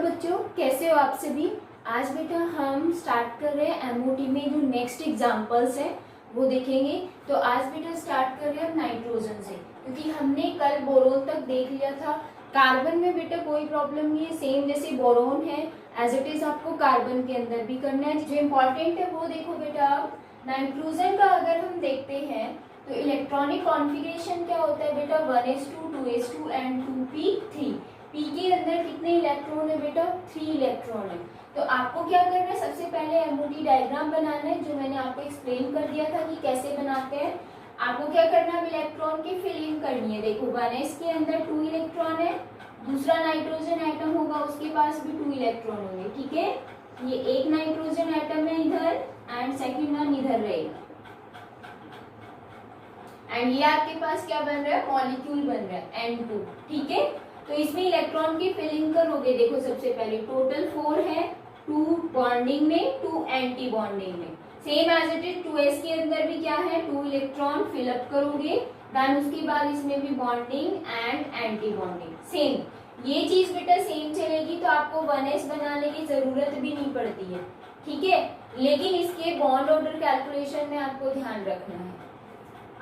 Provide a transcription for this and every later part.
बच्चों, कैसे हो आप सभी। आज बेटा हम स्टार्ट कर रहे हैं एमओटी में जो नेक्स्ट एग्जांपल्स है वो देखेंगे। तो आज बेटा स्टार्ट कर रहे हैं नाइट्रोजन से, क्योंकि हमने कल बोरोन तक देख लिया था। कार्बन में बेटा कोई प्रॉब्लम नहीं है, सेम जैसे बोरोन है एज इट इज आपको कार्बन के अंदर भी करना है। जो इम्पोर्टेंट है वो देखो बेटा, आप नाइट्रोजन का अगर हम देखते हैं तो इलेक्ट्रॉनिक कॉन्फ़िगरेशन क्या होता है बेटा, 1s2 2s2 and 2p3। P के अंदर कितने इलेक्ट्रॉन है बेटा, 3 इलेक्ट्रॉन है। तो आपको क्या करना है, सबसे पहले एमओटी डायग्राम बनाना है, जो मैंने आपको एक्सप्लेन कर दिया था कि कैसे बनाते हैं। आपको क्या करना है, इलेक्ट्रॉन की फिलिंग करनी है। देखो 1s के अंदर 2 इलेक्ट्रॉन है, दूसरा नाइट्रोजन एटम होगा उसके पास भी 2 इलेक्ट्रॉन होंगे, ठीक है। ये एक नाइट्रोजन एटम है इधर एंड सेकेंड वन इधर रहेगा। एंड ये आपके पास क्या बन रहा है, मॉलिक्यूल बन रहा है N2, ठीक है। तो इसमें इलेक्ट्रॉन की फिलिंग करोगे। देखो सबसे पहले टोटल 4 है, 2 बॉन्डिंग में 2 एंटी बॉन्डिंग में। Same as it is 2s के अंदर भी क्या है, 2 इलेक्ट्रॉन फिलअप करोगे। देन उसके बाद इसमें भी bonding and anti bonding same. ये चीज बेटा सेम चलेगी तो आपको 1s बनाने की जरूरत भी नहीं पड़ती है, ठीक है। लेकिन इसके बॉन्ड ऑर्डर कैलकुलेशन में आपको ध्यान रखना है।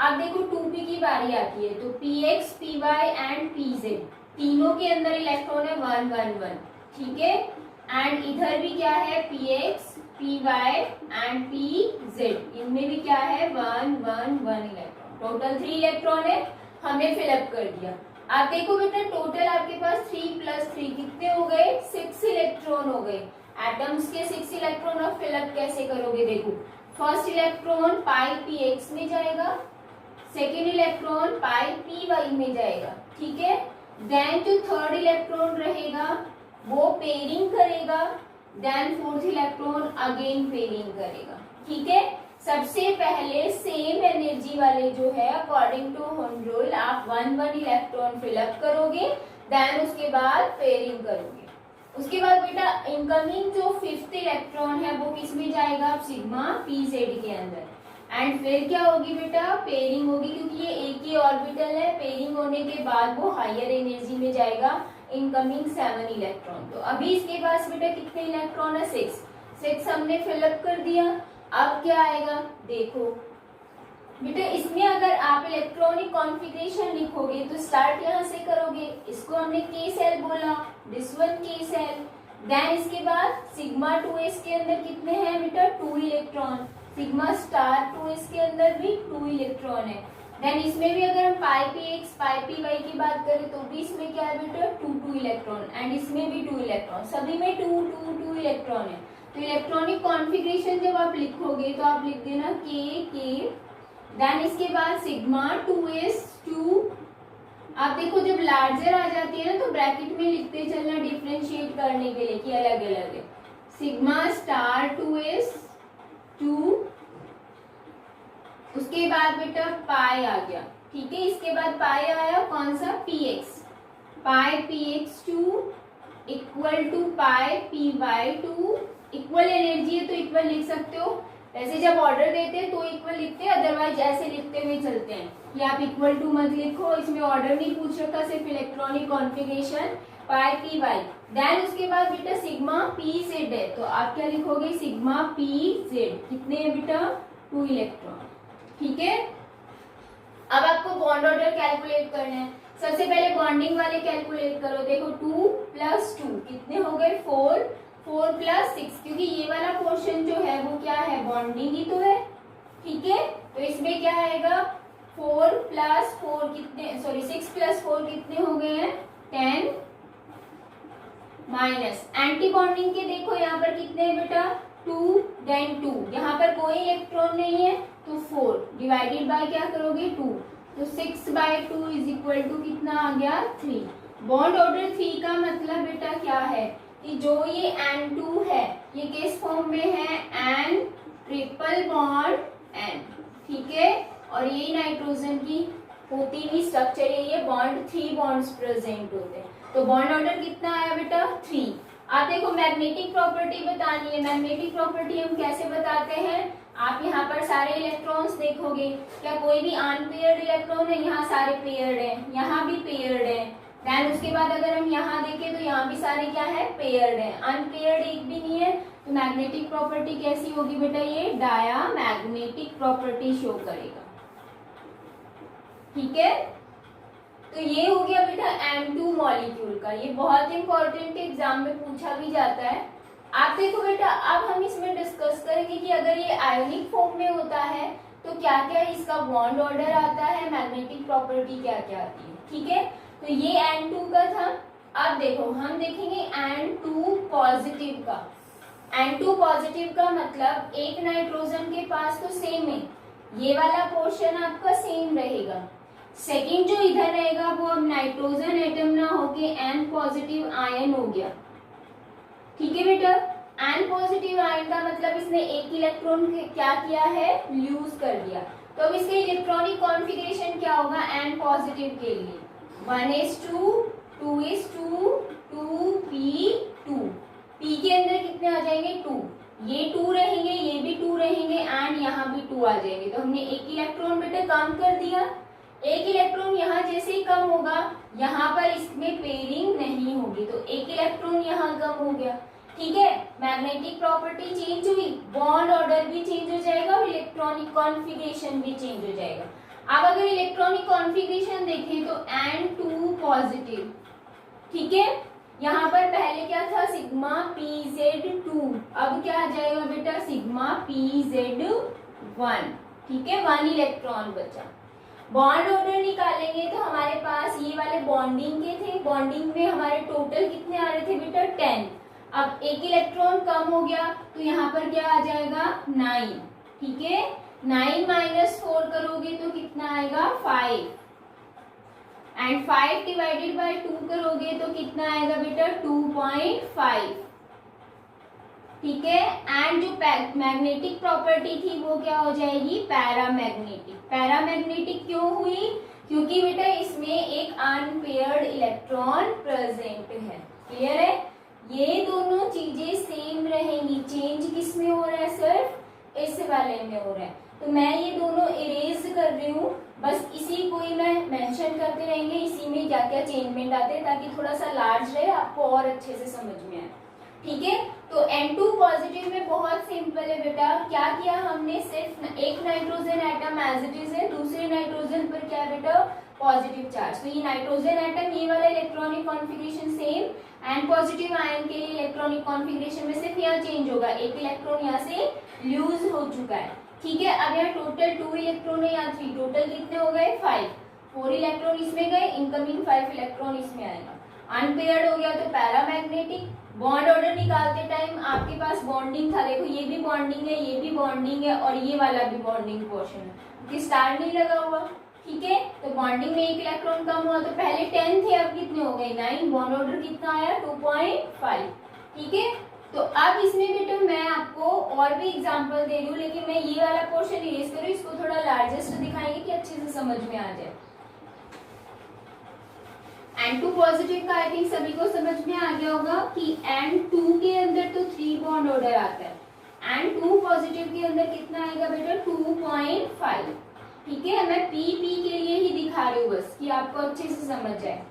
अब देखो 2p की बारी आती है तो px py एंड pz तीनों के अंदर इलेक्ट्रॉन है 1 1 1, ठीक है। एंड इधर भी क्या है, px py एंड pz, इनमें भी क्या है 1 1 1 इलेक्ट्रॉन। टोटल 3 इलेक्ट्रॉन है, हमने फिलअप कर दिया। आप देखो बेटा टोटल आपके पास 3 + 3 कितने हो गए, 6 इलेक्ट्रॉन हो गए। एटम्स के 6 इलेक्ट्रॉन आप फिलअप कैसे करोगे, देखो फर्स्ट इलेक्ट्रॉन पाई px में जाएगा, सेकेंड इलेक्ट्रॉन पाई py में जाएगा, ठीक है। देन जो थर्ड इलेक्ट्रॉन रहेगा वो पेयरिंग करेगा, then fourth electron again pairing करेगा, ठीक है। सबसे पहले सेम एनर्जी वाले जो है अकॉर्डिंग टू होम रूल आप 1 1 इलेक्ट्रॉन फिलअप करोगे, देन उसके बाद पेयरिंग करोगे। उसके बाद बेटा इनकमिंग जो 5th इलेक्ट्रॉन है वो किस में जाएगा, सिग्मा pz के अंदर। एंड फिर क्या होगी बेटा, पेयरिंग होगी, क्योंकि ये एक ही ऑर्बिटल है। पेयरिंग होने के बाद वो हायर एनर्जी में जाएगा, इनकमिंग 7 इलेक्ट्रॉन। तो अभी इसके पास बेटा कितने इलेक्ट्रॉन है, 6 हमने फिलअप कर दिया। अब क्या आएगा, देखो बेटा इसमें अगर आप इलेक्ट्रॉनिक कॉन्फ़िगरेशन लिखोगे तो स्टार्ट यहाँ से करोगे। इसको हमने k सेल बोला, this one k cell. Then इसके बाद सिग्मा 2s के अंदर कितने हैं बेटा, 2 इलेक्ट्रॉन। सिग्मा स्टार 2s के अंदर भी 2 इलेक्ट्रॉन है। देन इसमें भी अगर हम पाई px पाई py की बात करें तो भी इसमें क्या है बेटा, 2 2 इलेक्ट्रॉन। एंड इसमें भी 2 इलेक्ट्रॉन, सभी में 2 2 2 इलेक्ट्रॉन है। तो इलेक्ट्रॉनिक कॉन्फ़िगरेशन जब आप लिखोगे तो आप लिख देना k। देन इसके बाद सिग्मा 2s 2। आप देखो जब लार्जर आ जाती है ना तो ब्रैकेट में लिखते चलना डिफरेंशिएट करने के लिए कि अलग अलग है। सिग्मा स्टार 2s 2, उसके बाद बेटा पाई आ गया, ठीक है। इसके बाद पाई आया कौन सा, px, pi px 2 equal to pi py 2। Equal energy है तो इक्वल लिख सकते हो। वैसे जब ऑर्डर देते हैं तो इक्वल लिखते हैं, अदरवाइज ऐसे लिखते हुए चलते हैं कि आप इक्वल टू मत लिखो, इसमें ऑर्डर नहीं पूछ रखा, सिर्फ इलेक्ट्रॉनिक कॉन्फ़िगरेशन पाई py। देन उसके बाद बेटा सिग्मा pz है तो आप क्या लिखोगे, सिग्मा pz। कितने हैं बेटा, 2 इलेक्ट्रॉन, ठीक है। अब आपको बॉन्ड ऑर्डर कैलकुलेट करना है। सबसे पहले बॉन्डिंग वाले कैलकुलेट करो। देखो 2 + 2 कितने हो गए, 4 4 + 6, क्योंकि ये वाला पोर्शन जो है वो क्या है, बॉन्डिंग ही तो है, ठीक है। तो इसमें क्या आएगा, 4 + 4 कितने, सॉरी 6 + 4 कितने हो गए हैं, 10 माइनस एंटी बॉन्डिंग के देखो यहाँ पर कितने हैं बेटा, 2 देन 2। यहाँ पर कोई इलेक्ट्रॉन नहीं है तो 4 डिवाइडेड बाय क्या करोगे, 2। तो 6/2 = कितना आ गया, 3। बॉन्ड ऑर्डर 3 का मतलब बेटा क्या है कि जो ये N2 है ये किस फॉर्म में है, N ट्रिपल बॉन्ड N, ठीक है। और ये नाइट्रोजन की होती हुई स्ट्रक्चर है, ये बॉन्ड 3 बॉन्ड्स प्रेजेंट होते हैं। तो बॉन्ड ऑर्डर कितना आया बेटा, 3। आप देखो मैग्नेटिक प्रॉपर्टी बतानी है। मैग्नेटिक प्रॉपर्टी हम कैसे बताते हैं, आप यहाँ पर सारे इलेक्ट्रॉन्स देखोगे, क्या कोई भी अनपेयर्ड इलेक्ट्रॉन है, यहाँ सारे पेयर्ड हैं, यहाँ भी पेयर्ड है, देन उसके बाद अगर हम यहाँ देखें तो यहाँ भी सारे क्या है, पेयर्ड है, अनपेयर्ड एक भी नहीं है। तो मैग्नेटिक प्रॉपर्टी कैसी होगी बेटा, ये डायामैग्नेटिक प्रॉपर्टी शो करेगा। ठीक है, तो ये हो गया बेटा M2 मॉलिक्यूल का। ये बहुत इंपॉर्टेंट एग्जाम में पूछा भी जाता है। आप देखो बेटा, अब हम इसमें डिस्कस करेंगे कि अगर ये आयोनिक फॉर्म में होता है तो क्या क्या इसका बॉन्ड ऑर्डर आता है, मैग्नेटिक प्रॉपर्टी क्या क्या आती है। ठीक है, तो ये N2 का था। अब देखो हम देखेंगे N2 पॉजिटिव का। N2 पॉजिटिव का मतलब एक नाइट्रोजन के पास तो सेम है, ये वाला पोर्शन आपका सेम रहेगा। सेकंड जो इधर रहेगा वो अब नाइट्रोजन एटम ना होके N पॉजिटिव आयन हो गया। ठीक है बेटा, N पॉजिटिव आयन का मतलब इसने एक इलेक्ट्रॉन क्या किया है, लूज कर दिया। तो अब इसके इलेक्ट्रॉनिक कॉन्फ़िगरेशन क्या होगा N पॉजिटिव के लिए, 1s2 2s2 2p2। p के अंदर कितने आ जाएंगे, 2, ये 2 रहेंगे, ये भी 2 रहेंगे एंड यहाँ भी 2 आ जाएंगे। तो हमने एक इलेक्ट्रॉन बेटा कम कर दिया। एक इलेक्ट्रॉन यहाँ जैसे ही कम होगा, यहाँ पर इसमें पेयरिंग नहीं होगी, तो एक इलेक्ट्रॉन यहाँ कम हो गया। ठीक है, मैग्नेटिक प्रॉपर्टी चेंज हुई, बॉन्ड ऑर्डर भी चेंज हो जाएगा और इलेक्ट्रॉनिक कॉन्फ़िगरेशन भी चेंज हो जाएगा। अब अगर इलेक्ट्रॉनिक कॉन्फ़िगरेशन देखें तो N2 पॉजिटिव, ठीक है, यहाँ पर पहले क्या था, सिग्मा pz2, अब क्या आ जाएगा बेटा, सिग्मा pz1। ठीक है, 1 इलेक्ट्रॉन बचा। बॉन्ड ऑर्डर निकालेंगे तो हमारे पास ये वाले बॉन्डिंग के थे, बॉन्डिंग में हमारे टोटल कितने आ रहे थे बेटा, 10। अब एक इलेक्ट्रॉन कम हो गया तो यहाँ पर क्या आ जाएगा, 9। ठीक है, 9 माइनस 4 करोगे तो कितना आएगा, 5 एंड 5 डिवाइडेड बाय 2 करोगे तो कितना आएगा बेटा, 2.5। ठीक है, एंड जो मैग्नेटिक प्रॉपर्टी थी वो क्या हो जाएगी, पैरामैग्नेटिक। पैरामैग्नेटिक क्यों हुई, क्योंकि बेटा इसमें एक अनपेयर्ड इलेक्ट्रॉन प्रेजेंट है। क्लियर है, ये दोनों चीजें सेम रहेंगी, चेंज किस में हो रहा है, सिर्फ इस वाले में हो रहा है। तो मैं ये दोनों इरेज कर रही हूँ, बस इसी को ही मैं मेंशन करते रहेंगे, इसी में क्या क्या चेंजमेंट आते हैं, ताकि थोड़ा सा लार्ज रहे, आपको और अच्छे से समझ में आए। ठीक है, तो N2 पॉजिटिव में बहुत सिंपल है बेटा, क्या किया हमने, सिर्फ एक nitrogen atom as it is है, दूसरे नाइट्रोजन पर क्या है बेटा, पॉजिटिव चार्ज। तो ये नाइट्रोजन एटम, ये वाला electronic configuration same. N positive ion के लिए इलेक्ट्रॉनिक कॉन्फ़िगरेशन में सिर्फ यहाँ चेंज होगा, एक इलेक्ट्रॉन यहाँ से लूज हो चुका है। ठीक है, अब यहाँ टोटल 2 इलेक्ट्रॉन है, यहाँ 3, टोटल कितने हो गए, 5। 4 इलेक्ट्रॉन इसमें गए, इनकमिंग 5 इलेक्ट्रॉन इसमें आएगा। अनपेयर्ड हो गया तो पैरामैग्नेटिक। बॉन्ड ऑर्डर निकालते टाइम आपके पास बॉन्डिंग था, देखो ये भी बॉन्डिंग है, ये भी बॉन्डिंग है और ये वाला भी बॉन्डिंग पोर्शन है, क्योंकि स्टार नहीं लगा हुआ। ठीक है, तो बॉन्डिंग में एक इलेक्ट्रॉन कम हुआ, तो पहले 10 थे, अब कितने हो गए, 9। बॉन्ड ऑर्डर कितना आया, 2.5। ठीक है, तो अब इसमें बेटा मैं आपको और भी एग्जांपल दे रही हूँ, लेकिन मैं ये वाला पोर्शन इरेज करूँ, इसको थोड़ा लार्जेस्ट दिखाएंगे कि अच्छे से समझ में आ जाए। N2 पॉजिटिव का आई थिंक सभी को समझ में आ गया होगा कि N2 के अंदर तो 3 बॉन्ड ऑर्डर आता है, N2 पॉजिटिव के अंदर कितना आएगा बेटा, 2.5। ठीक है, मैं P के लिए ही दिखा रही हूँ बस, कि आपको अच्छे से समझ जाए।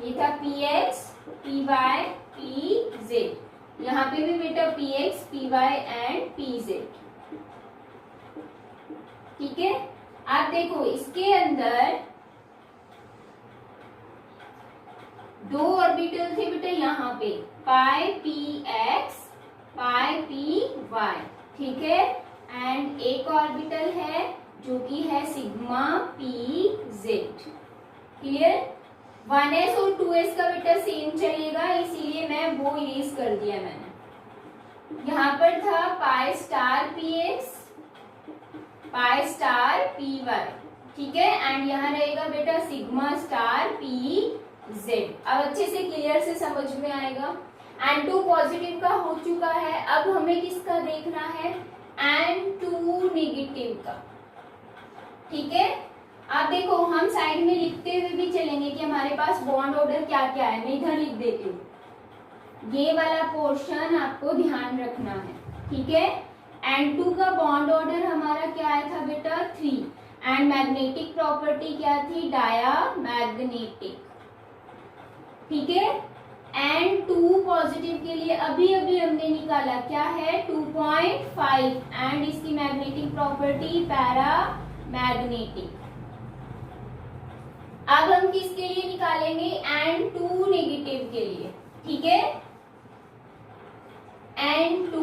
ये था PX PY PZ, यहाँ पे भी बेटा PX PY एंड PZ। ठीक है, आप देखो इसके अंदर 2 ऑर्बिटल थे बेटा, यहाँ पे पाई px पाई py। ठीक है, एंड एक ऑर्बिटल है जो कि है सिग्मा pz। क्लियर, 1s और 2s का बेटा सेम चलेगा, इसीलिए मैं वो इरेज कर दिया मैंने। यहाँ पर था pi star px pi star py। ठीक है, एंड यहाँ रहेगा बेटा सिग्मा स्टार pz। अब अच्छे से क्लियर से समझ में आएगा। N2 पॉजिटिव का हो चुका है, अब हमें किसका देखना है, N2 नेगेटिव का। ठीक है, आप देखो हम साइड में लिखते हुए भी चलेंगे कि हमारे पास बॉन्ड ऑर्डर क्या क्या है। मैं इधर लिख देती हूँ, ये वाला पोर्शन आपको ध्यान रखना है। ठीक है, N2 का बॉन्ड ऑर्डर हमारा क्या आया था बेटा, 3। एंड मैग्नेटिक प्रॉपर्टी क्या थी, डायामैग्नेटिक, ठीक है। एंड 2 पॉजिटिव के लिए अभी अभी हमने निकाला क्या है 2.5 एंड इसकी मैग्नेटिक प्रॉपर्टी पैरामैग्नेटिक। अब हम किसके लिए निकालेंगे, एंड 2 नेगेटिव के लिए, ठीक है। N2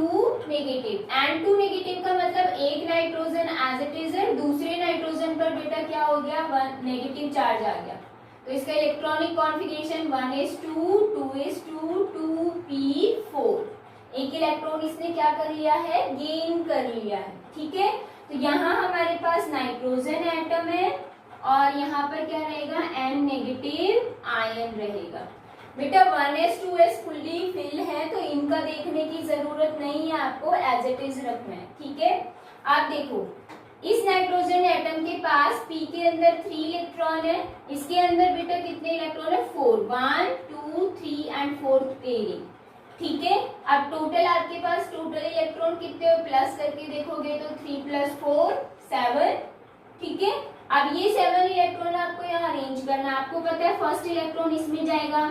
नेगेटिव का मतलब एक नाइट्रोजन एज इट इज है, दूसरे नाइट्रोजन पर बेटा क्या हो गया, 1 नेगेटिव चार्ज आ गया। तो इसका electronic configuration 1s2 2s2 2p4, एक इलेक्ट्रॉन इसने क्या कर लिया है, गेन कर लिया है, ठीक है। तो यहाँ हमारे पास नाइट्रोजन एटम है और यहाँ पर क्या रहेगा, N नेगेटिव आयन रहेगा। बेटा 1s 2s फुल्ली फिल है तो इनका देखने की जरूरत नहीं है, आपको एज इट इज रखना है, ठीक है। आप देखो इस नाइट्रोजन एटम के पास p के अंदर 3 इलेक्ट्रॉन है, इसके अंदर बेटा कितने इलेक्ट्रॉन है, 4, 1 2 3 एंड 4th पेयरिंग, ठीक है। अब टोटल आपके पास टोटल इलेक्ट्रॉन कितने हो, प्लस करके देखोगे तो 3 + 4 7, ठीक है। अब ये 7 इलेक्ट्रॉन आपको यहाँ अरेंज करना है। आपको पता है फर्स्ट इलेक्ट्रॉन इसमें जाएगा,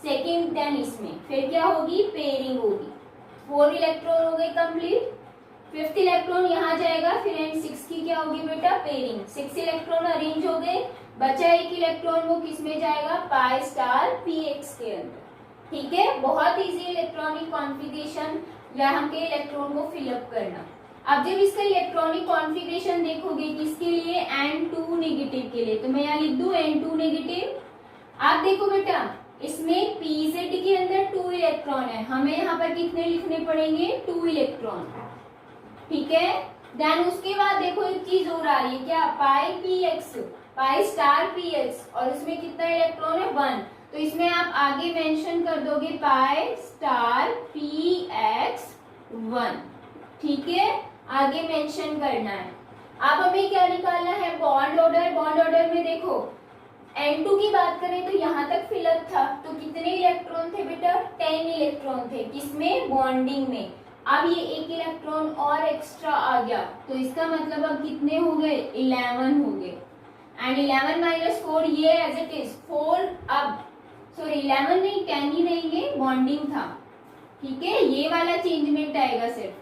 सेकेंड 10 इसमें, फिर क्या होगी, पेयरिंग होगी, 4 इलेक्ट्रॉन हो गए कंप्लीट। 5th इलेक्ट्रॉन यहाँ जाएगा, फिर एंड 6 की क्या होगी बेटा, पेयरिंग। 6 इलेक्ट्रॉन अरेंज हो गए, बचा एक इलेक्ट्रॉन, वो किसमें जाएगा, पाई स्टार px के अंदर, ठीक है। बहुत इजी इलेक्ट्रॉनिक कॉन्फ़िगरेशन यहाँ के इलेक्ट्रॉन को फिलअप करना। अब जब इसका इलेक्ट्रॉनिक कॉन्फ़िगरेशन देखोगे किसके लिए, N2 नेगेटिव के लिए, तो मैं यहाँ लिख दूं N2 नेगेटिव। आप देखो बेटा इसमें pz के अंदर 2 इलेक्ट्रॉन है, हमें यहाँ पर कितने लिखने पड़ेंगे, 2 इलेक्ट्रॉन, ठीक है। देन उसके बाद देखो एक चीज और आ रही है क्या, पाई px, पाई स्टार px, और इसमें कितना इलेक्ट्रॉन है, 1, तो इसमें आप आगे मेंशन कर दोगे पाई स्टार px 1, ठीक है, आगे मेंशन करना है। अब हमें क्या निकालना है, बॉन्ड ऑर्डर। बॉन्ड ऑर्डर में देखो N2 की बात करें तो यहाँ तक फिलअप था, तो कितने इलेक्ट्रॉन थे बेटा, 10 इलेक्ट्रॉन थे, किसमें, बॉन्डिंग में। अब ये एक इलेक्ट्रॉन और एक्स्ट्रा आ गया, तो इसका मतलब अब कितने हो गए, 11 हो गए। एंड 11 - 4 ये एज इट इज 4, अब सॉरी 11 नहीं 10 ही रहेंगे, बॉन्डिंग था, ठीक है। ये वाला चेंजमेंट आएगा सिर्फ,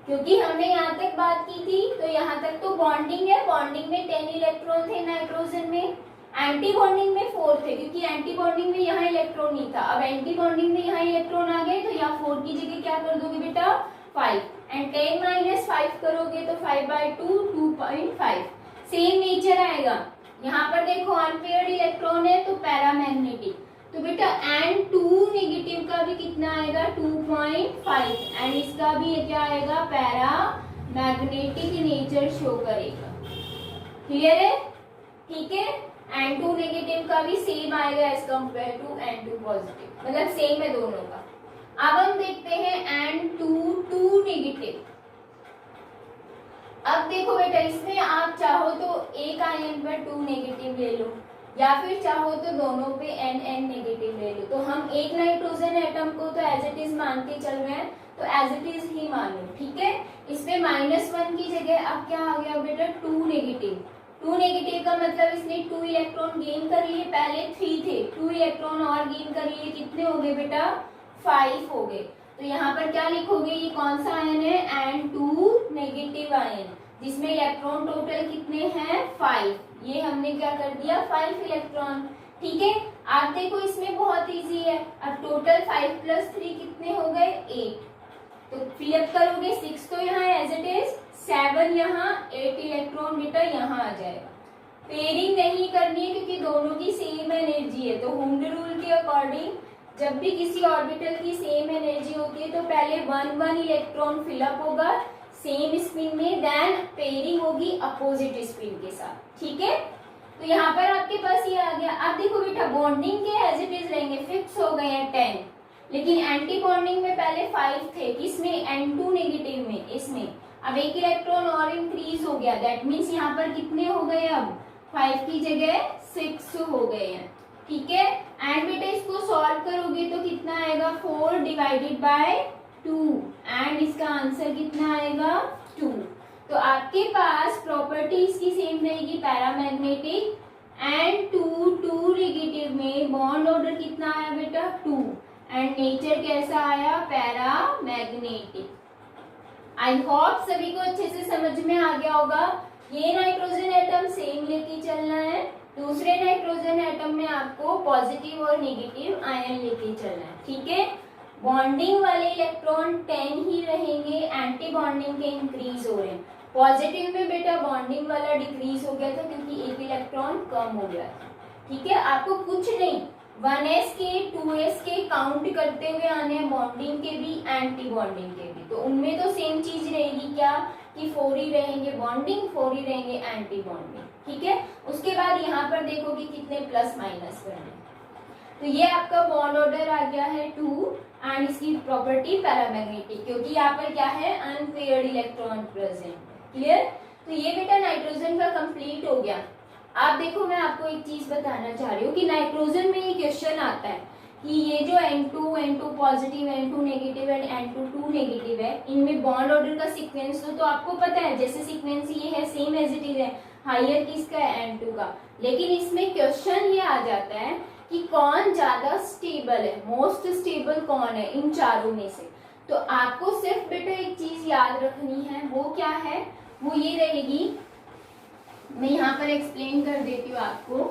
क्योंकि हमने यहाँ तक बात की थी तो यहाँ तक तो बॉन्डिंग है, बॉन्डिंग में 10 इलेक्ट्रॉन थे नाइट्रोजन में, एंटी बॉन्डिंग में 4 थे, क्योंकि एंटी बॉन्डिंग में यहाँ इलेक्ट्रॉन नहीं था। अब एंटी बॉन्डिंग में यहाँ इलेक्ट्रॉन आ गए तो यहाँ 4 की जगह क्या कर दोगे बेटा, 5, एंड 10 - 5 करोगे तो 5/2 2.5, सेम नेचर आएगा। यहाँ पर देखो अनपेयर्ड इलेक्ट्रॉन है तो पैरामैग्नेटिक, तो बेटा N2 नेगेटिव का भी कितना आएगा, 2.5, एंड इसका भी क्या आएगा, पैरामैग्नेटिक नेचर शो करेगा, क्लियर है, ठीक है। N2 नेगेटिव का भी सेम आएगा as compare to N2 positive, मतलब सेम है दोनों का। अब हम देखते हैं N2 नेगेटिव। अब देखो बेटा इसमें आप चाहो तो एक आयन पर 2 नेगेटिव ले लो, या फिर चाहो तो दोनों पे N नेगेटिव ले लो। तो हम एक नाइट्रोजन एटम को तो एज इट इज मान के चल रहे हैं, तो एज इट इज ही मानो, ठीक है। इसमें -1 की जगह अब क्या आ गया बेटा, 2 नेगेटिव। 2 नेगेटिव का मतलब इसने 2 इलेक्ट्रॉन गेन कर लिए, पहले 3 थे, 2 इलेक्ट्रॉन और गेन कर लिए, कितने हो गए बेटा, 5 हो गए। तो यहाँ पर क्या लिखोगे, ये कौन सा आयन है, N2 नेगेटिव आयन, जिसमें इलेक्ट्रॉन टोटल कितने हैं, 5, ये हमने क्या कर दिया, 5 इलेक्ट्रॉन, ठीक है। आप देखो इसमें बहुत इजी है, अब टोटल 5 + 3 कितने हो गए, 8, तो फिलअप करोगे 6 तो यहाँ एज इट इज, 7 यहाँ, 8 इलेक्ट्रॉन बेटा यहाँ आ जाएगा। पेयरिंग नहीं करनी है क्योंकि दोनों की सेम एनर्जी है, तो हुंड रूल के अकॉर्डिंग जब भी किसी ऑर्बिटल की सेम एनर्जी होती है तो पहले 1 इलेक्ट्रॉन फिलअप होगा सेम स्पिन में, देन पेयरिंग होगी अपोजिट स्पिन के साथ, ठीक है। तो यहाँ पर आपके पास ये आ गया। अब देखो बेटा बॉन्डिंग के एज इट इज रहेंगे, फिक्स हो गए हैं 10, लेकिन एंटी बॉन्डिंग में पहले 5 थे, किसमें, N2 नेगेटिव में, इसमें अब एक इलेक्ट्रॉन और इंक्रीज हो गया, दैट मीन्स यहाँ पर कितने हो गए, अब 5 की जगह 6 हो गए हैं, ठीक है। एंड बेटा इसको सॉल्व करोगे तो कितना आएगा, 4 / 2, एंड इसका आंसर कितना आएगा, 2। तो आपके पास प्रॉपर्टी इसकी सेम रहेगी पैरामैग्नेटिक, एंड टू नेगेटिव में बॉन्ड ऑर्डर कितना आया बेटा 2, एंड नेचर कैसा आया पैरामैग्नेटिक। आई होप सभी को अच्छे से समझ में आ गया होगा। ये नाइट्रोजन एटम सेम लेके चलना है, दूसरे नाइट्रोजन एटम में आपको पॉजिटिव और नेगेटिव आयन लेके चलना है, ठीक है। बॉन्डिंग वाले इलेक्ट्रॉन 10 ही रहेंगे, एंटी बॉन्डिंग के इंक्रीज हो रहे हैं। पॉजिटिव में बेटा बॉन्डिंग वाला डिक्रीज हो गया था क्योंकि एक इलेक्ट्रॉन कम हो गया था, ठीक है। आपको कुछ नहीं 1s के 2s के काउंट करते हुए आने हैं, बॉन्डिंग के भी एंटी बॉन्डिंग के भी। तो उनमें तो सेम चीज रहेगी क्या कि 4 ही रहेंगे बॉन्डिंग, 4 ही रहेंगे एंटी बॉन्डिंग, ठीक है। उसके बाद यहाँ पर देखो कि कितने प्लस माइनस करने। तो ये आपका बॉन्ड ऑर्डर आ गया है 2 एंड इसकी प्रॉपर्टी पैरामैग्नेटिक, क्योंकि यहाँ पर क्या है अनपेयर्ड इलेक्ट्रॉन प्रेजेंट। क्लियर। तो ये बेटा नाइट्रोजन का कंप्लीट हो गया। आप देखो मैं आपको एक चीज बताना चाह रही हूँ कि नाइट्रोजन में ये क्वेश्चन आता है कि ये जो N2 positive, N2 negative and N2 2 negative है, इनमें बॉन्ड ऑर्डर का सीक्वेंस तो आपको पता है, जैसे सीक्वेंस ये है सेम एज इट इज है, हायर किसका है N2 का। लेकिन इसमें क्वेश्चन ये आ जाता है कि कौन ज्यादा स्टेबल है, मोस्ट स्टेबल कौन है इन चारों में से। तो आपको सिर्फ बेटा एक चीज याद रखनी है, वो क्या है, वो ये रहेगी, मैं यहाँ पर एक्सप्लेन कर देती हूँ आपको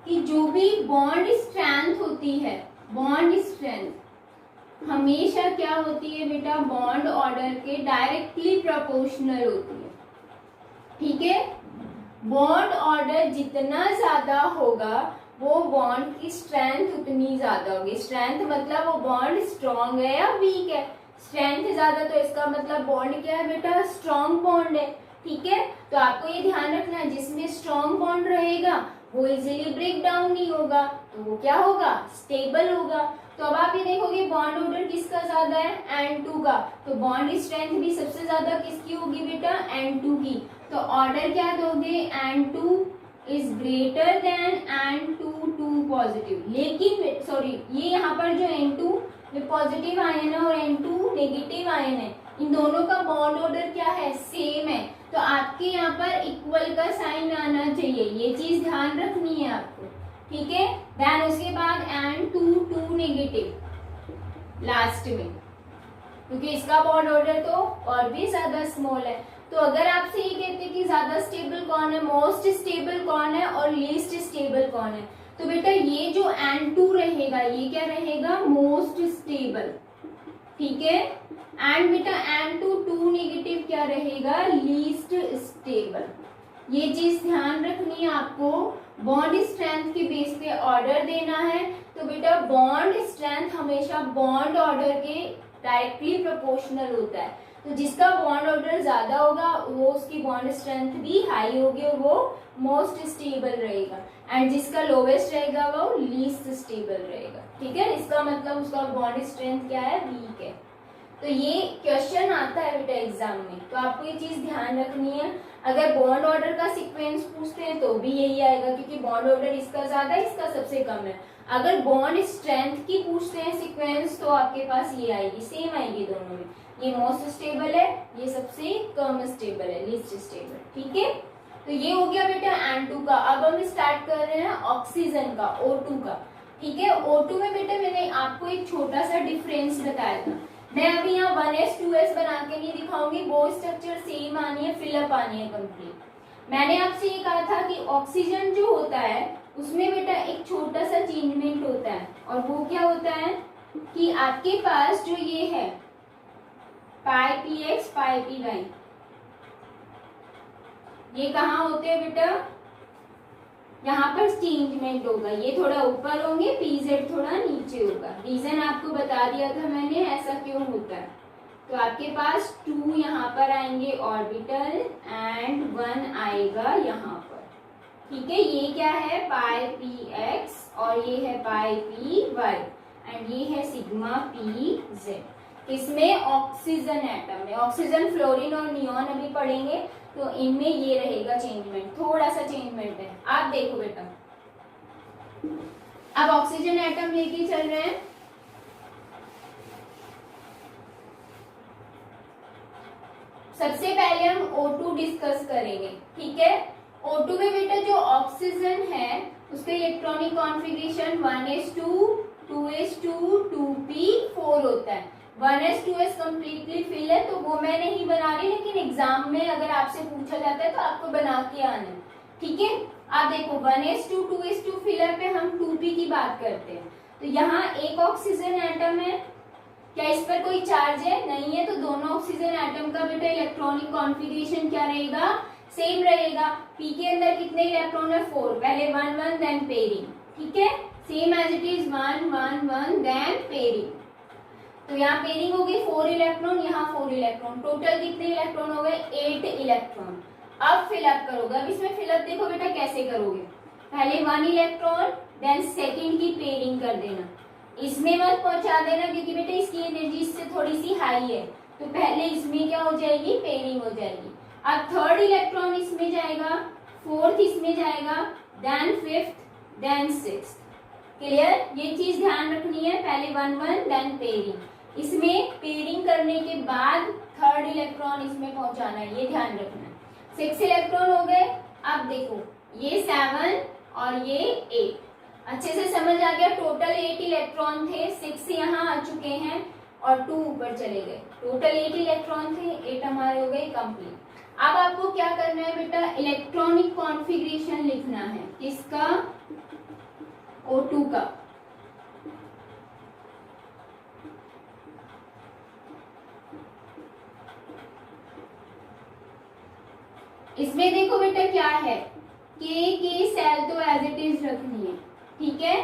कि जो भी बॉन्ड स्ट्रेंथ होती है, बॉन्ड स्ट्रेंथ हमेशा क्या होती है बेटा बॉन्ड ऑर्डर के डायरेक्टली प्रोपोर्शनल होती है, ठीक है। बॉन्ड ऑर्डर जितना ज्यादा होगा वो बॉन्ड की स्ट्रेंथ उतनी ज्यादा होगी। स्ट्रेंथ मतलब वो बॉन्ड स्ट्रॉन्ग है या वीक है। स्ट्रेंथ ज्यादा तो इसका मतलब बॉन्ड क्या है बेटा स्ट्रॉन्ग बॉन्ड है, ठीक है। तो आपको ये ध्यान रखना है जिसमें स्ट्रॉन्ग बॉन्ड रहेगा वो इजीली ब्रेक डाउन नहीं होगा, तो वो क्या होगा स्टेबल होगा। तो अब आप ये देखोगे बॉन्ड ऑर्डर किसका ज्यादा है N2 का, तो बॉन्ड स्ट्रेंथ भी सबसे ज्यादा किसकी होगी बेटा N2 की। तो ऑर्डर क्या दोगे N2 is greater than N2 2 positive. लेकिन सॉरी ये यहाँ पर जो N2 पॉजिटिव आयन है और N2 नेगेटिव आयन है, इन दोनों का बॉन्ड ऑर्डर क्या है सेम है। तो आपके यहाँ पर इक्वल का साइन आना चाहिए, ये चीज ध्यान रखनी है आपको, ठीक है। देन उसके बाद N2 2 नेगेटिव लास्ट में, क्योंकि इसका बॉन्ड ऑर्डर तो और भी ज्यादा स्मॉल है। तो अगर आपसे ये कहते हैं कि ज्यादा स्टेबल कौन है, मोस्ट स्टेबल कौन है और लीस्ट स्टेबल कौन है, तो बेटा ये जो N2 रहेगा ये क्या रहेगा मोस्ट स्टेबल, ठीक है। एंड बेटा N2 2 नेगेटिव क्या रहेगा लीस्ट स्टेबल। ये चीज ध्यान रखनी है आपको। बॉन्ड स्ट्रेंथ के बेस पे ऑर्डर देना है, तो बेटा बॉन्ड स्ट्रेंथ हमेशा बॉन्ड ऑर्डर के डायरेक्टली प्रोपोर्शनल होता है। तो जिसका बॉन्ड ऑर्डर ज्यादा होगा वो उसकी बॉन्ड स्ट्रेंथ भी हाई होगी और वो मोस्ट स्टेबल रहेगा, एंड जिसका लोवेस्ट रहेगा वो लीस्ट स्टेबल रहेगा, ठीक है। इसका मतलब उसका बॉन्ड स्ट्रेंथ क्या है वीक है। तो ये क्वेश्चन आता है बेटा एग्जाम में, तो आपको ये चीज ध्यान रखनी है। अगर बॉन्ड ऑर्डर का सीक्वेंस पूछते हैं तो भी यही आएगा, क्योंकि बॉन्ड ऑर्डर इसका ज्यादा इसका सबसे कम है। अगर बॉन्ड स्ट्रेंथ की पूछते हैं सीक्वेंस तो आपके पास ये आएगी, सेम आएगी दोनों में, ये मोस्ट स्टेबल है, ये सबसे कम स्टेबल है, लीस्ट स्टेबल, ठीक है। तो ये हो गया बेटा N2 का। अब हम स्टार्ट कर रहे हैं ऑक्सीजन का, O2 का, ठीक है। O2 में बेटा मैंने आपको एक छोटा सा डिफरेंस बताया था। मैं अभी यहाँ 1s 2s बना के नहीं दिखाऊंगी, वो स्ट्रक्चर सेम आनी है, फिलअप आनी है कंप्लीट। मैंने आपसे ये कहा था कि ऑक्सीजन जो होता है उसमें बेटा एक छोटा सा चेंजमेंट होता है, और वो क्या होता है कि आपके पास जो ये है पाई px पाई py, ये कहाँ होते हैं बेटा यहाँ पर चेंजमेंट होगा, ये थोड़ा ऊपर होंगे, pz थोड़ा नीचे होगा। रीजन आपको बता दिया था मैंने ऐसा क्यों होता है। तो आपके पास 2 यहाँ पर आएंगे ऑर्बिटल एंड 1 आएगा यहाँ पर, ठीक है। ये क्या है पाई px और ये है पाई py एंड ये है सिग्मा pz। इसमें ऑक्सीजन एटम में, ऑक्सीजन फ्लोरीन और नियॉन अभी पढ़ेंगे, तो इनमें ये रहेगा चेंजमेंट, थोड़ा सा चेंजमेंट है। आप देखो बेटा अब ऑक्सीजन एटम लेके चल रहे हैं, सबसे पहले हम O2 डिस्कस करेंगे, ठीक है। O2 में बेटा जो ऑक्सीजन है उसका electronic configuration 1s2 2s2 2p4 होता है। 1s 2s कम्प्लीटली फिल है तो वो मैं नहीं बना रही, लेकिन एग्जाम में अगर आपसे पूछा जाता है तो आपको बना के आना है, ठीक है। आप देखो 1s2 2s2 फिलर पे हम 2p की बात करते हैं, तो यहाँ एक ऑक्सीजन एटम है, क्या इस पर कोई चार्ज है? नहीं है, तो दोनों ऑक्सीजन एटम का बेटा इलेक्ट्रॉनिक कॉन्फ़िगरेशन क्या रहेगा? सेम रहेगा। p के अंदर कितने इलेक्ट्रॉन है? 4, पहले 1 1 देन पेयरिंग, ठीक है। Same as it is 1 1 1 then pairing, तो यहाँ पेयरिंग हो गई 4 इलेक्ट्रॉन, यहाँ 4 इलेक्ट्रॉन, टोटल कितने इलेक्ट्रॉन हो गए? 8 इलेक्ट्रॉन। अब फिलअप करोगे, अब इसमें फिलअप देखो बेटा कैसे करोगे, पहले 1 इलेक्ट्रॉन देन सेकंड की पेयरिंग कर देना, इसमें मत पहुंचा देना क्योंकि बेटा इसकी एनर्जी इससे थोड़ी सी हाई है, तो पहले इसमें क्या हो जाएगी? पेयरिंग हो जाएगी। अब थर्ड इलेक्ट्रॉन इसमें जाएगा, फोर्थ इसमें जाएगा, then fifth, then sixth. Clear? ये चीज ध्यान रखनी है, पहले 1 1 देन पेयरिंग, इसमें पेयरिंग करने के बाद थर्ड इलेक्ट्रॉन इसमें पहुंचाना है, ये ध्यान रखना है। 6 इलेक्ट्रॉन हो गए। अब देखो ये 7 और ये 8, अच्छे से समझ आ गया। टोटल 8 इलेक्ट्रॉन थे, 6 यहाँ आ चुके हैं और 2 ऊपर चले गए, टोटल 8 इलेक्ट्रॉन थे, 8 हमारे हो गए कंप्लीट। अब आपको क्या करना है बेटा? इलेक्ट्रॉनिक कॉन्फ़िगरेशन लिखना है, किसका? O2 का। इसमें देखो बेटा क्या है, के सेल तो एज इट इज रखनी है, ठीक है।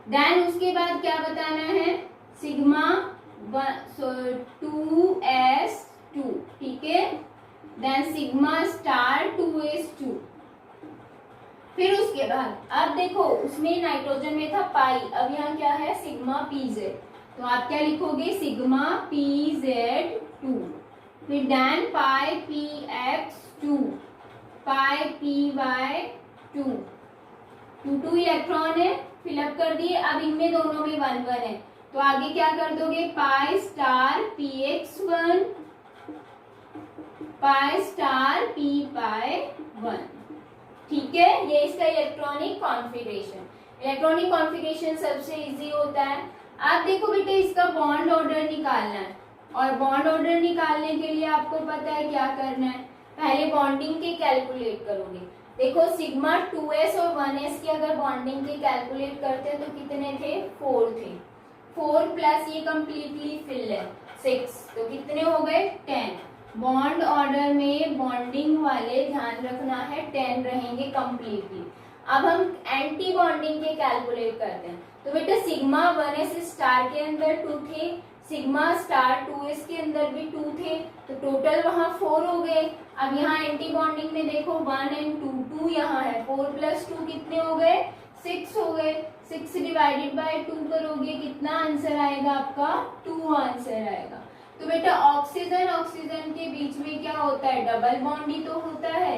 देन उसके बाद क्या बताना है? सिग्मा 2s2, ठीक है। Then sigma star 2s2। फिर उसके बाद अब देखो उसमें नाइट्रोजन में था पाई, अब यहाँ क्या है? सिग्मा pz, तो आप क्या लिखोगे? Sigma pz2। फिर देन पाई px2, पाई py2, 2 इलेक्ट्रॉन है, फिलअप कर दिए। अब इनमें दोनों में 1 1 है, तो आगे क्या कर दोगे? Pi star px1, pi star py1, ठीक है। ये इसका इलेक्ट्रॉनिक कॉन्फ़िगरेशन। इलेक्ट्रॉनिक कॉन्फ़िगरेशन सबसे इजी होता है। आप देखो बेटे इसका बॉन्ड ऑर्डर निकालना है, और बॉन्ड ऑर्डर निकालने के लिए आपको पता है क्या करना है, पहले बॉन्डिंग के कैलकुलेट करोगे। देखो सिग्मा 2s और 1s की अगर बॉन्डिंग के कैलकुलेट करते हैं तो कितने थे? 4 थे, 4 प्लस ये कंप्लीटली फिल है 6, तो कितने हो गए? 10। बॉन्ड ऑर्डर में बॉन्डिंग वाले ध्यान रखना है 10 रहेंगे कंप्लीटली। अब हम एंटी बॉन्डिंग के कैलकुलेट करते हैं, तो बेटा सिग्मा 1s स्टार के अंदर 2 थे, सिग्मा स्टार 2s के अंदर भी 2 थे, तो टोटल वहां 4 हो गए। अब यहाँ एंटी बॉन्डिंग में देखो 1 and 2, 2 यहाँ है, 4 + 2 कितने हो गए? 6 हो गए। 6 डिवाइडेड बाय 2 करोगे, कितना आंसर आएगा आपका? 2 आंसर आएगा। तो बेटा ऑक्सीजन ऑक्सीजन के बीच में क्या होता है? डबल बॉन्ड ही तो होता है।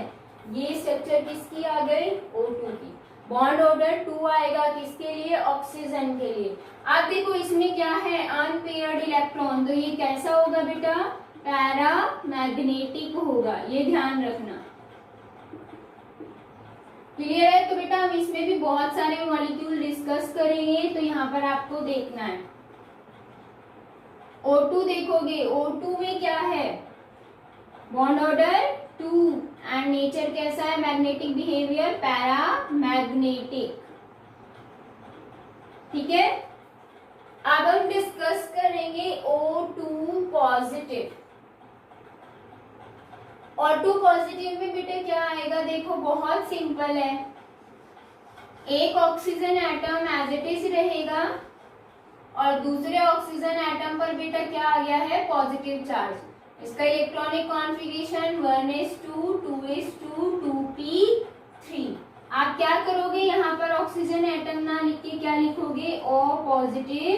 ये स्ट्रक्चर किसकी आ गई? O2 की। बॉन्ड ऑर्डर 2 आएगा किसके लिए? ऑक्सीजन के लिए। आप देखो इसमें क्या है? अनपेयर्ड इलेक्ट्रॉन, तो ये कैसा होगा बेटा? पैरामैग्नेटिक होगा, ये ध्यान रखना। क्लियर है? तो बेटा हम इसमें भी बहुत सारे मॉलिक्यूल डिस्कस करेंगे, तो यहाँ पर आपको देखना है। O2 देखोगे, O2 में क्या है? बॉन्ड ऑर्डर 2 एंड नेचर कैसा है? मैग्नेटिक बिहेवियर, पैरामैग्नेटिक, ठीक है। अब हम डिस्कस करेंगे O2 पॉजिटिव। O2 पॉजिटिव में बेटे क्या आएगा? देखो बहुत सिंपल है, एक oxygen atom as it is रहेगा और दूसरे ऑक्सीजन एटम पर बेटा क्या आ गया है? Positive charge. इसका electronic configuration 1s2 2s2 2p3। आप क्या करोगे? यहाँ पर ऑक्सीजन एटम ना लिख के क्या लिखोगे? O पॉजिटिव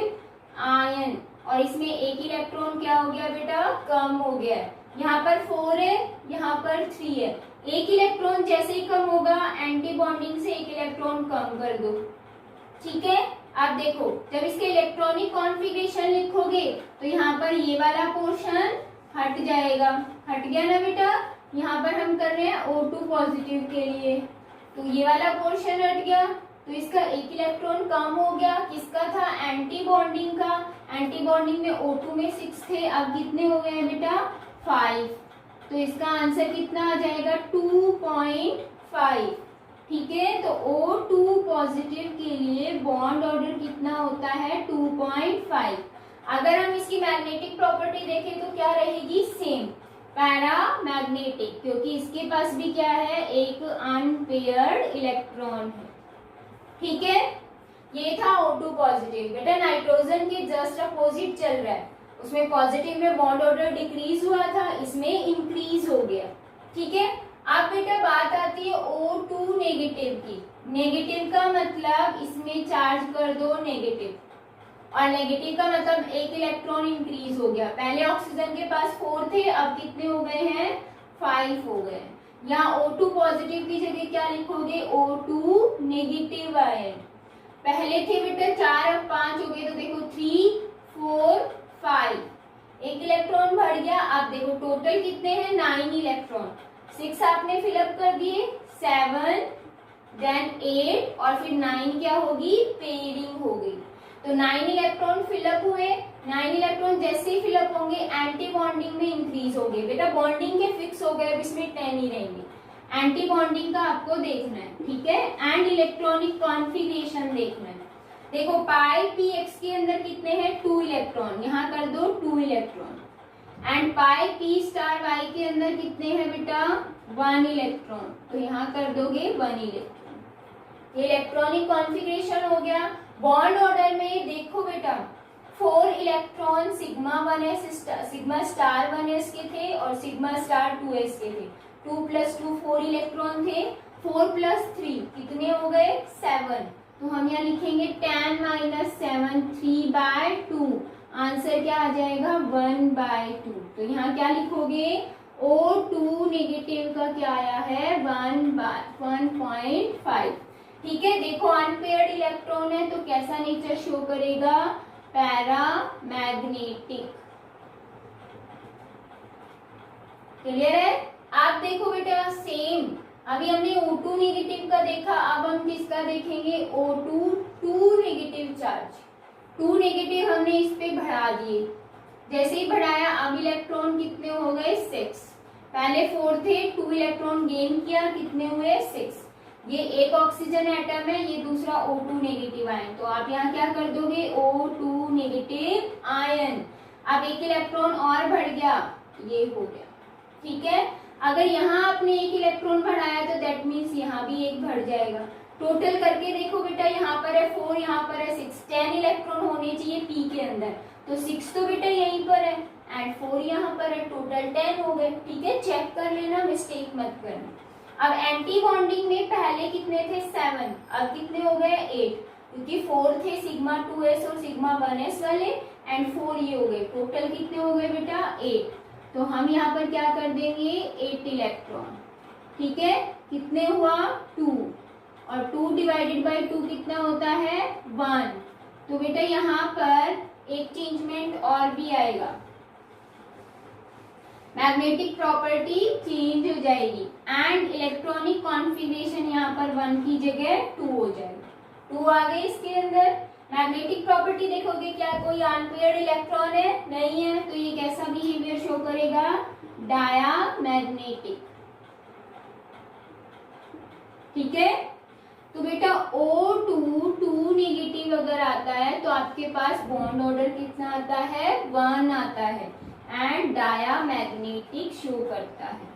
आयन, और इसमें एक इलेक्ट्रॉन क्या हो गया बेटा? कम हो गया है। यहाँ पर 4 है, यहाँ पर 3 है, एक इलेक्ट्रॉन जैसे ही कम होगा एंटी बॉन्डिंग से एक इलेक्ट्रॉन कम कर दो, ठीक है। आप देखो जब इसके इलेक्ट्रॉनिक कॉन्फ़िगरेशन लिखोगे तो यहाँ पर ये वाला पोर्शन हट जाएगा, हट गया ना बेटा। यहाँ पर हम कर रहे हैं O2 पॉजिटिव के लिए, तो ये वाला पोर्शन हट गया, तो इसका एक इलेक्ट्रॉन कम हो गया। किसका था? एंटी बॉन्डिंग का। एंटी बॉन्डिंग में O2 में 6 थे, अब कितने हो गए हैं बेटा? 5। तो इसका आंसर कितना आ जाएगा? 2.5। ठीक है, तो O2 पॉजिटिव के लिए बॉन्ड ऑर्डर कितना होता है? 2.5। अगर हम इसकी मैग्नेटिक प्रॉपर्टी देखें तो क्या रहेगी? सेम, पैरामैग्नेटिक, क्योंकि इसके पास भी क्या है? एक अनपेयर्ड इलेक्ट्रॉन है। ठीक है, ये था O2 पॉजिटिव। बेटा नाइट्रोजन के जस्ट अपोजिट चल रहा है, उसमें पॉजिटिव में बॉन्ड ऑर्डर डिक्रीज हुआ था, इसमें इंक्रीज हो गया। ठीक है, अब बेटा बात आती है O2 नेगेटिव की। नेगेटिव का मतलब इसमें चार्ज कर दो नेगेटिव, और नेगेटिव का मतलब एक इलेक्ट्रॉन इंक्रीज हो गया। पहले ऑक्सीजन के पास 4 थे, अब कितने हो गए हैं? 5 हो गए। यहाँ O2 पॉजिटिव की जगह क्या लिखोगे? O2 negative ion. पहले थे बेटा 4, अब 5 हो गए, तो देखो 3, 4, 5, एक इलेक्ट्रॉन बढ़ गया। अब देखो टोटल कितने हैं? 9 इलेक्ट्रॉन। 6 आपने फिलअप कर दिए, 7 देन 8 और फिर 9 क्या होगी? पेयरिंग हो गई। तो 9 इलेक्ट्रॉन फिलअप हुए। 9 इलेक्ट्रॉन जैसे ही फिलअप होंगे एंटी बॉन्डिंग में इंक्रीज हो गए। बेटा बॉन्डिंग के फिक्स हो गए, अब इसमें 10 ही रहेंगे। एंटी बॉन्डिंग का आपको देखना है, ठीक है, एंड इलेक्ट्रॉनिक कॉन्फ़िगरेशन देखना है। देखो पाई पी एक्स के अंदर कितने हैं? 2 इलेक्ट्रॉन, यहाँ कर दो 2 electron. And pi P star Y के अंदर कितने हैं बेटा? 1 इलेक्ट्रॉन, तो यहाँ कर दोगे 1 इलेक्ट्रॉन। इलेक्ट्रॉनिक कॉन्फ़िगरेशन हो गया। बॉन्ड ऑर्डर में देखो बेटा 4 electron sigma 1s sigma star 1s के थे और सिग्मा स्टार 2s के थे। 2 + 2 4 इलेक्ट्रॉन थे। 4 + 3 कितने हो गए? 7। तो हम यहाँ लिखेंगे 10 - 7 3/2। आंसर क्या आ जाएगा? 1/2। तो यहाँ क्या लिखोगे? O2 नेगेटिव का क्या आया है? 1.5। ठीक है, देखो अनपेयर्ड इलेक्ट्रॉन है तो कैसा नेचर शो करेगा? पैरामैग्नेटिक। क्लियर है? आप देखो बेटा सेम, अभी हमने O2 नेगेटिव का देखा, अब हम किसका देखेंगे? O2 2 negative charge. 2 नेगेटिव हमने इस पे बढ़ा दिए, जैसे ही बढ़ाया अब इलेक्ट्रॉन कितने हो गए? 6। पहले 4 थे, 2 इलेक्ट्रॉन गेन किया, कितने हुए? 6। ये एक ऑक्सीजन एटम है, ये दूसरा O2 नेगेटिव आयन, तो आप यहाँ क्या कर दोगे? O2 negative ion. अब एक इलेक्ट्रॉन और बढ़ गया, ये हो गया। ठीक है, अगर यहाँ आपने एक इलेक्ट्रॉन बढ़ाया तो दैट मीन्स यहाँ भी एक बढ़ जाएगा। टोटल करके देखो बेटा, यहाँ पर है 4, यहाँ पर है 6, 10 इलेक्ट्रॉन होने चाहिए पी के अंदर, तो 6 तो बेटा यहीं पर है एंड 4 यहाँ पर है, टोटल 10 हो गए। ठीक है, चेक कर लेना, मिस्टेक मत करना। अब एंटी बॉन्डिंग में पहले कितने थे? 7, अब कितने हो गए? 8, क्योंकि 4 थे सिग्मा 2s और सिग्मा 1s वाले एंड 4 ये हो गए, टोटल कितने हो गए बेटा? 8। तो हम यहाँ पर क्या कर देंगे? 8 इलेक्ट्रॉन। ठीक है, कितने हुआ? 2, और 2 / 2 कितना होता है? 1। तो बेटा यहाँ पर एक चेंजमेंट और भी आएगा, मैग्नेटिक प्रॉपर्टी चेंज हो जाएगी एंड इलेक्ट्रॉनिक कॉन्फ़िगरेशन यहाँ पर 1 की जगह 2 हो जाएगा। 2 आ गए इसके अंदर। मैग्नेटिक प्रॉपर्टी देखोगे, क्या कोई अनपेयर्ड इलेक्ट्रॉन है? नहीं है, तो ये कैसा बिहेवियर शो करेगा? डायामैग्नेटिक। ठीक है, तो बेटा O2 2 नेगेटिव अगर आता है तो आपके पास बॉन्ड ऑर्डर कितना आता है? 1 आता है एंड डायामैग्नेटिक शो करता है।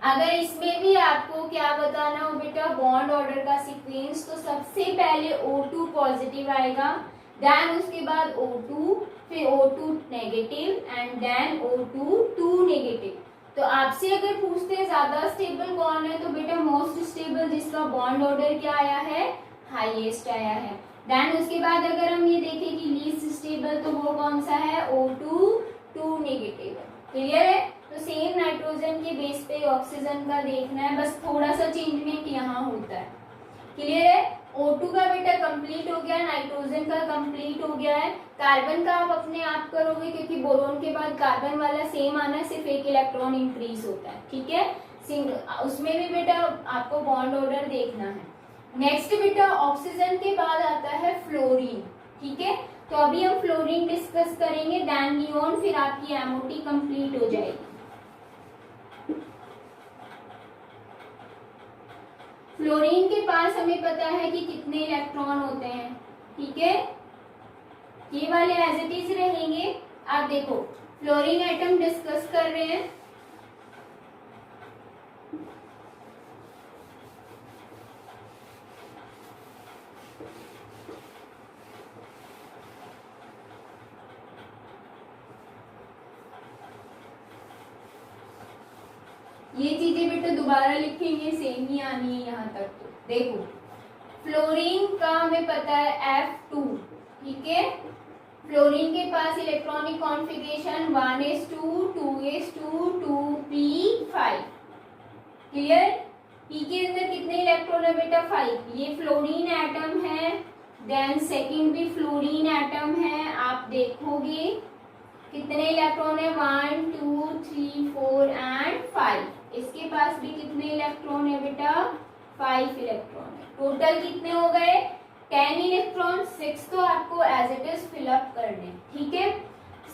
अगर इसमें भी आपको क्या बताना हो बेटा, बॉन्ड ऑर्डर का सीक्वेंस, तो सबसे पहले O2 पॉजिटिव आएगा, देन उसके बाद O2, फिर O2 negative and then O2 2 negative. तो आपसे अगर पूछते हैं ज्यादा स्टेबल कौन है, तो बेटा मोस्ट स्टेबल जिसका बॉन्ड ऑर्डर क्या आया है? हाईएस्ट आया है। देन उसके बाद अगर हम ये देखें कि लीस्ट स्टेबल, तो वो कौन सा है? O2 2 negative. क्लियर है? तो सेम नाइट्रोजन के बेस पे ऑक्सीजन का देखना है, बस थोड़ा सा चेंजमेंट यहाँ होता है। क्लियर है? O2 का बेटा कंप्लीट हो गया, नाइट्रोजन का कंप्लीट हो गया है, कार्बन का आप अपने आप करोगे क्योंकि बोरोन के बाद कार्बन वाला सेम आना, सिर्फ एक इलेक्ट्रॉन इंक्रीज होता है, ठीक है। उसमें भी बेटा आपको बॉन्ड ऑर्डर देखना है। नेक्स्ट बेटा ऑक्सीजन के बाद आता है फ्लोरीन, ठीक है। तो अभी हम फ्लोरीन डिस्कस करेंगे, देन नियोन, फिर आपकी एमओटी कंप्लीट हो जाएगी। फ्लोरीन के पास हमें पता है कि कितने इलेक्ट्रॉन होते हैं, ठीक है। ये वाले एज इट इज रहेंगे। आप देखो फ्लोरीन एटम डिस्कस कर रहे हैं। ये चीजें बेटा दोबारा लिखेंगे, सेम ही आनी है यहाँ तक। तो देखो फ्लोरीन का हमें पता है F2, ठीक है। फ्लोरीन के पास electronic configuration 1s2 2s2 2p5, clear. p के अंदर कितने इलेक्ट्रॉन है बेटा? 5। ये फ्लोरीन एटम है, देन सेकंड भी फ्लोरीन एटम है। आप देखोगे कितने इलेक्ट्रॉन है? 1 2 3 4 एंड 5। इसके पास भी कितने इलेक्ट्रॉन है बेटा? 5 इलेक्ट्रॉन है। टोटल कितने हो गए? 10 इलेक्ट्रॉन। 6 तो आपको एज इट इज फिलअप करने, ठीक है।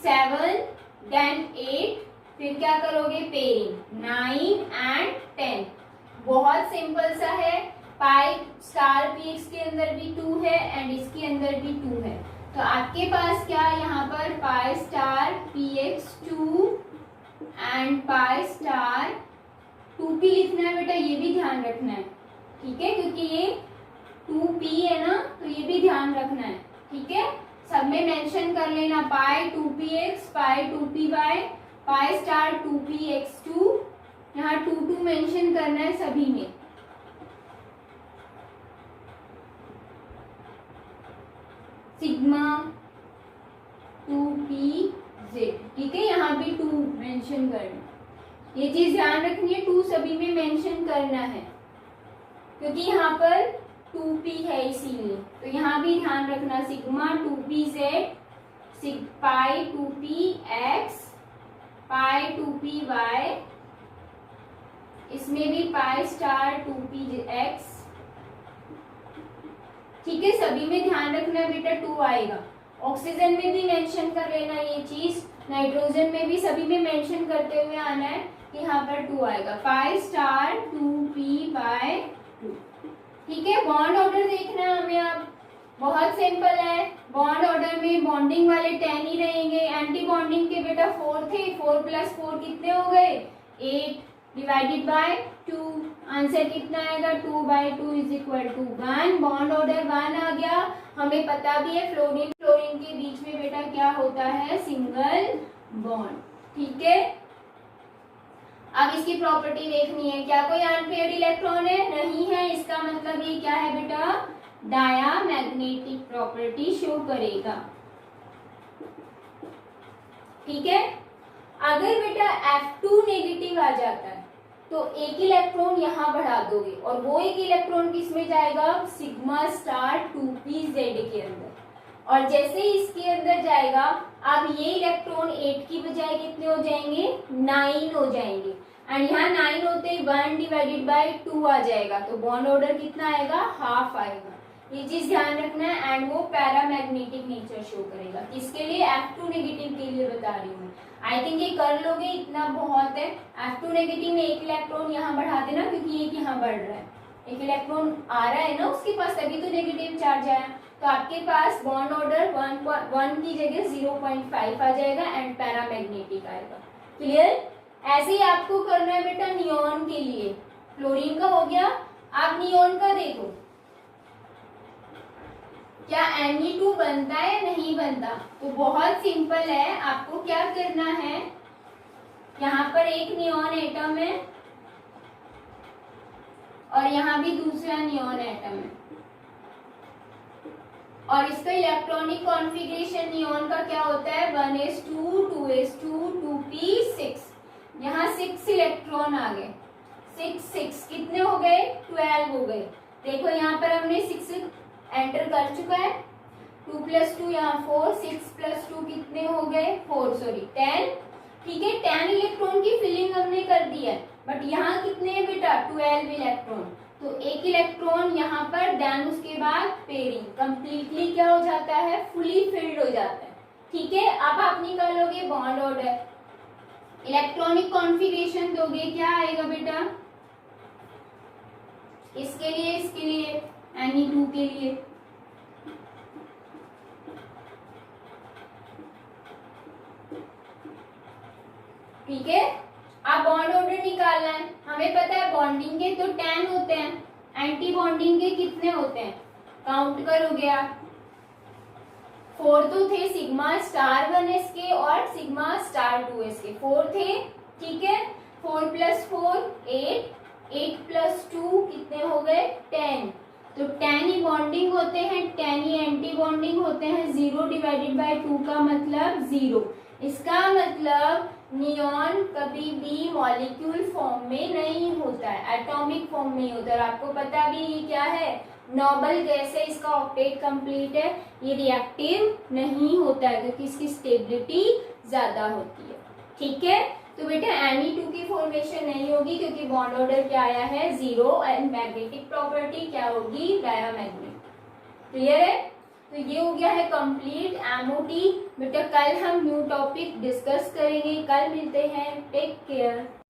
7 देन 8, फिर क्या करोगे? Pairing 9 and 10। बहुत सिंपल सा है। पाई स्टार पीएक्स के अंदर भी 2 है एंड इसके अंदर भी 2 है, तो आपके पास क्या यहाँ पर pi star px 2 and pi star 2p लिखना है बेटा, ये भी ध्यान रखना है, ठीक है, क्योंकि ये 2p है ना, तो ये भी ध्यान रखना है, ठीक है। सब में मेंशन कर लेना पाई 2px, पाई 2py, पाई स्टार 2px2, यहाँ 2 मेंशन करना है सभी में। सिग्मा 2pz, ठीक है, यहाँ भी 2 मेंशन करना, ये चीज ध्यान रखनी है, 2 सभी में मेंशन करना है क्योंकि यहाँ पर 2p है इसीलिए, तो यहाँ भी ध्यान रखना सिग्मा 2pz, पाई 2px, पाई 2py, इसमें भी पाई स्टार 2px, ठीक है, सभी में ध्यान रखना बेटा 2 आएगा। ऑक्सीजन में भी मेंशन कर लेना ये चीज, नाइट्रोजन में भी सभी में मेंशन करते हुए आना है कि यहाँ पर 2 आएगा, पाई स्टार 2p/2, ठीक है। बॉन्ड ऑर्डर देखना है हमें अब, बहुत सिंपल है। बॉन्ड ऑर्डर में बॉन्डिंग वाले 10 ही रहेंगे, एंटी बॉन्डिंग के बेटा 4 थे, 4 + 4 कितने हो गए? 8 डिवाइडेड बाय 2, आंसर कितना आएगा? 2/2 = 1। बॉन्ड ऑर्डर 1 आ गया। हमें पता भी है फ्लोरीन के बीच में बेटा क्या होता है? सिंगल बॉन्ड, ठीक है। अब इसकी प्रॉपर्टी देखनी है, क्या कोई अनपेयर्ड इलेक्ट्रॉन है? नहीं है, इसका मतलब ये क्या है बेटा? डायामैग्नेटिक प्रॉपर्टी शो करेगा, ठीक है। अगर बेटा F2 नेगेटिव आ जाता है तो एक इलेक्ट्रॉन यहाँ बढ़ा दोगे और वो एक इलेक्ट्रॉन किस में जाएगा? सिग्मा स्टार 2pz के अंदर, और जैसे ही इसके अंदर जाएगा अब ये इलेक्ट्रॉन 8 की बजाय कितने हो जाएंगे? 9 हो जाएंगे, एंड यहाँ 9 होते ही 1 डिवाइडेड बाय 2 आ जाएगा, तो बॉन्ड ऑर्डर कितना आएगा? हाफ आएगा। ये चीज ध्यान रखना है, एंड वो पैरामैग्नेटिक नेचर शो करेगा। किसके लिए? F2 नेगेटिव के लिए बता रही हूँ। आई थिंक ये कर लोगे, इतना बहुत है। F2 नेगेटिव में एक इलेक्ट्रॉन यहाँ बढ़ा देना, क्योंकि एक यहाँ बढ़ रहा है, एक इलेक्ट्रॉन आ रहा है ना उसके पास, तभी तो नेगेटिव चार्ज आया, तो आपके पास बॉन्ड ऑर्डर 1 की जगह 0.5 आ जाएगा एंड पैरामैग्नेटिक आएगा। क्लियर? ऐसे ही आपको करना है बेटा नियॉन के लिए। फ्लोरीन का हो गया, आप नियॉन का देखो क्या Ne2 बनता है? नहीं बनता। तो बहुत सिंपल है, आपको क्या करना है, यहाँ पर एक नियॉन एटम है और यहाँ भी दूसरा नियॉन एटम है, और इसका इलेक्ट्रॉनिक कॉन्फ़िगरेशन नियॉन का क्या होता है? 1s2 2s2 2p6, यहाँ 6 इलेक्ट्रॉन आ गए, 6 6 कितने हो गए? 12 हो गए। देखो यहाँ पर हमने 6 एंटर कर चुका है, 2 + 2 यहाँ 4, 6 + 2 कितने हो गए 4, सॉरी 10। ठीक है, 10 इलेक्ट्रॉन की फिलिंग हमने कर दी है, बट यहाँ कितने हैं बेटा 12 इलेक्ट्रॉन, तो एक इलेक्ट्रॉन यहाँ पर, देन उसके बाद पेयरिंग, कंप्लीटली क्या हो जाता है, फुली फिल्ड हो जाता है। ठीक है, अब आप निकालोगे बॉन्ड ऑर्डर, इलेक्ट्रॉनिक कॉन्फ़िगरेशन दोगे, क्या आएगा बेटा, इसके लिए Ne2 के लिए, ठीक है। अब बॉन्ड ऑर्डर निकालना है, हमें पता है बॉन्डिंग के तो 10 होते हैं, एंटी बॉन्डिंग के कितने होते हैं, काउंट करोगे आप, 4 तो थे σ*1s के और σ*2s के, 4 थे। ठीक है, 4 + 4 8, 8 + 2 कितने हो गए 10, तो 10 ही बॉन्डिंग होते हैं, 10 ही एंटी बॉन्डिंग होते हैं, 0/2 का मतलब 0। इसका मतलब नियॉन कभी भी मॉलिक्यूल फॉर्म में नहीं होता है, एटॉमिक फॉर्म में ही होता है। और आपको पता भी ये क्या है, नोबल गैस है, इसका ऑक्टेट कंप्लीट है, ये रिएक्टिव नहीं होता है क्योंकि इसकी स्टेबिलिटी ज्यादा होती है। ठीक है, तो बेटा Ne2 की फॉर्मेशन नहीं होगी क्योंकि बॉन्ड ऑर्डर क्या आया है 0, एंड मैग्नेटिक प्रॉपर्टी क्या होगी डायमैग्नेटिक। क्लियर है, तो ये हो गया है कंप्लीट MOT। बेटा कल हम न्यू टॉपिक डिस्कस करेंगे, कल मिलते हैं, टेक केयर।